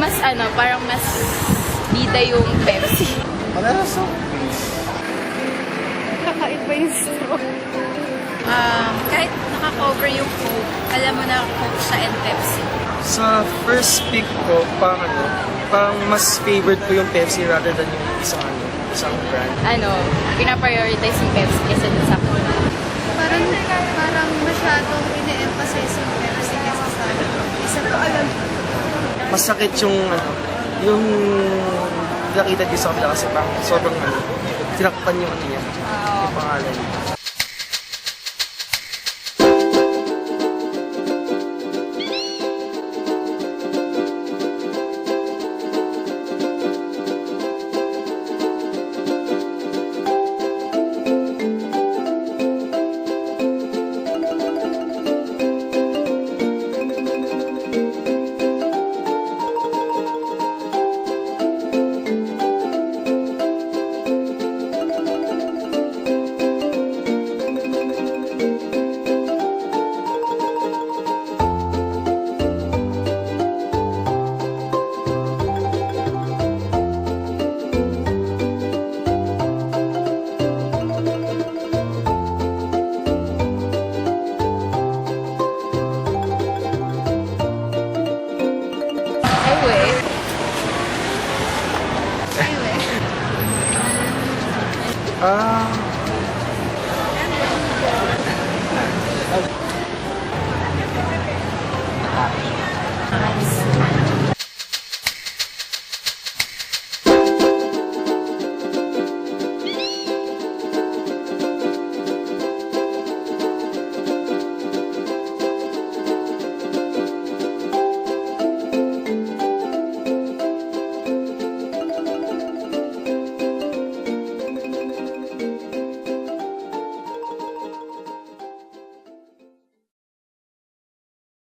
mas parang mas bida yung Pepsi. Wala sa please. Kakaiba yung straw. Kahit naka-cover yung Coke, alam mo na Coke siya and Pepsi. Sa first pick ko, parang mas favorite ko yung Pepsi rather than yung isang brand. Pinaprioritize yung Pepsi kaysa dun sa Coke. Parang masyadong ine-emphasize yung Pepsi kaysa sa isa to alam. Masakit yung nakita din sa kanila kasi parang sobrang tinakpan yung niya, yung pangalan niya.